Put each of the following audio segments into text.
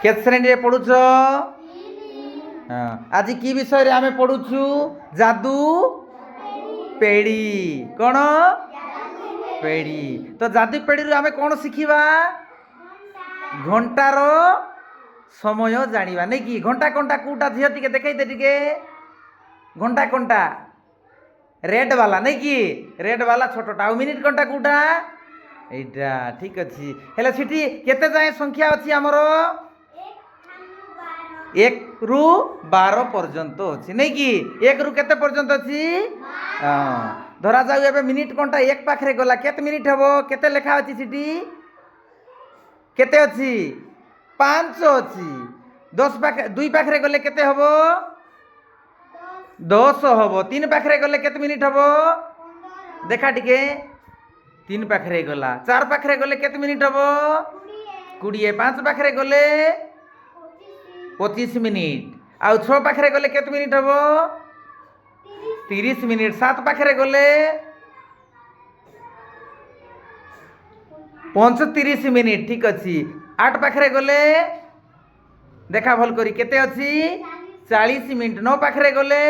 केत श्रेणी रे पढ़ुछ? हाँ आज की विषय रे आमे पढ़ुछु? जादू पेड़ी। कौन? पेड़ी। तो जादू पेड़ी रे आमे कौन शिखिबा? घंटार समय जानिबा नहीं कि? घंटा कंटा कोटा झियो टिके देखाई दे टिके। घंटा कंटा रेड वाला नहीं कि? रेड वाला छोटटा। आ मिनिट कंटा कोटा? एटा ठीक अछि। हेले सिटी केते जाय संख्या अछि हमरो? 1 रु 12 पर्यंत अछि नहीं कि? 1 रु केते पर्यंत अछि? हां धरा जाऊ एबे मिनिट कंटा 1 पाखरे गला केते मिनिट हबो? केते लेखा अछि सिटी? केते अछि? 5 अछि। 10 पाखरे 2 पाखरे गले केते हबो? 10 हबो। 3 पाखरे गले केते मिनिट हबो? देखा टिके 3 पाखरे गला। 4 पाखरे गले केते मिनिट हबो? 20। 5 पाखरे गले 25 मिनिट। आउ 6 पाखरे गले केते मिनिट हबो? 30 मिनिट। 7 पाखरे गले 35 मिनिट ठीक अछि। 8 पाखरे गले देखा भल करी केते अछि? 40 मिनिट। 9 पाखरे गले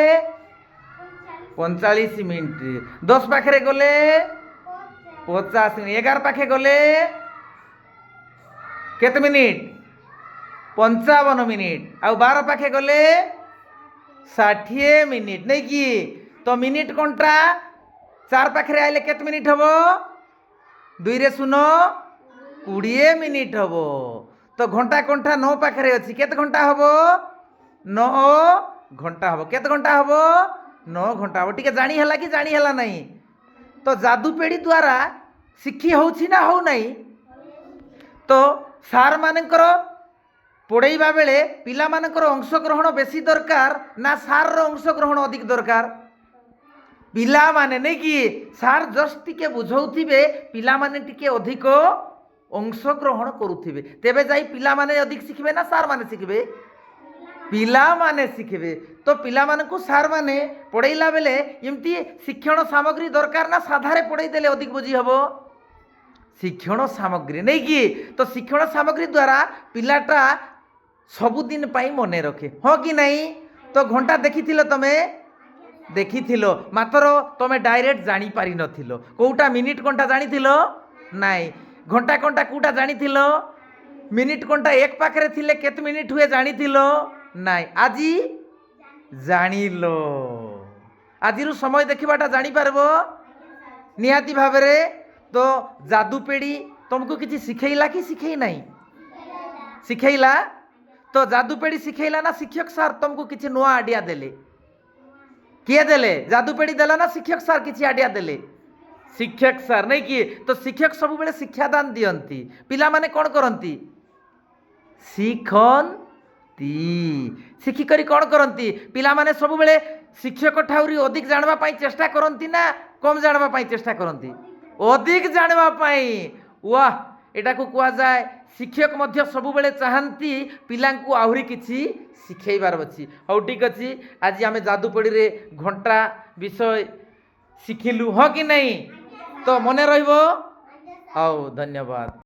45 मिनिट। 10 पाखरे गले 50 मिनिट। 11 पाखे गले केते मिनिट? 55 मिनिट। आउ 12 पाखे गले 60 मिनिट नहीं कि? तो मिनिट कंटा 4 पाखरे आइले केते मिनिट हबो? 2 रे 0 20 मिनिट हबो। तो घंटा कंटा 9 पाखरे अछि केते घंटा हबो? 9 घंटा हबो। केते घंटा हबो? 9 घंटा हबो। टिके जानी हला कि जानी हला नहीं? तो जादू पेड़ी द्वारा शिखी होउछि ना हो नहीं? तो सार मानकर पढ़ेबा बेले पिला मानकर अंशग्रहण बेसी दरकार ना सार रो अंशग्रहण अधिक दरकार? पिला माने नहीं कि? सार जस्ट टिके बुझौथिबे पिला माने टिके अधिक अंशग्रहण करुथिबे तेबे जाई पिला माने अधिक शिखिबे ना सार माने शिखिबे? पिला माने शिखिबे। तो पिला मानकु सार माने पढ़ेला बेले एमती शिक्षण सामग्री दरकार ना साधारे पढ़ेई देले अधिक बुझी हबो? शिक्षण सामग्री नहीं कि? तो शिक्षण सामग्री द्वारा पिलाटा सबुदिन पाई मने रखे हाँ कि नहीं? तो घंटा देखिथिलो तमे? देखिथिलो मात्र तमे डायरेक्ट जानी पारि नथिलो। कोउटा मिनिट कंटा जानिथिलो? नहीं। घंटा कंटा कोउटा जानिथिलो? मिनिट कंटा 1 पाखरे थिले केते मिनिट हुए जानिथिलो? नहीं। आजी जानिलो। आजिरु समय देखिबाटा जानी पारबो निहाती भाबरे। तो जादू पेड़ी तुमको किसी शिखेला कि शिखेई नहीं? शिखेला। तो जादू पेड़ी शिखेला ना शिक्षक सार तुमको किसी नुआ आइडिया देले? किए देले? जादू पेड़ी देला ना शिक्षक सार किसी आइडिया देले? शिक्षक सार नहीं कि? तो शिक्षक सब बेले शिक्षादान दियंती। पिला माने कौन करंती? शिखंती। शिखी करी कौन करंती? पिला माने सब बेले शिक्षक ठाउरी अधिक जानवा पाई चेष्टा करंती ना कम जानवा पाई चेष्टा करंती? अधिक जानवा पाई। वाह एटा को कुआ जाए शिक्षक मध्य सब बेले चाहंती पिलांकु आहुरी किछि शिखेइबार अछि। हौ ठीक अछि। आज आमे जादू पेड़ी रे घंटा विषय शिखिलु हाँ कि नहीं? तो मने रहिबो? हौ धन्यवाद।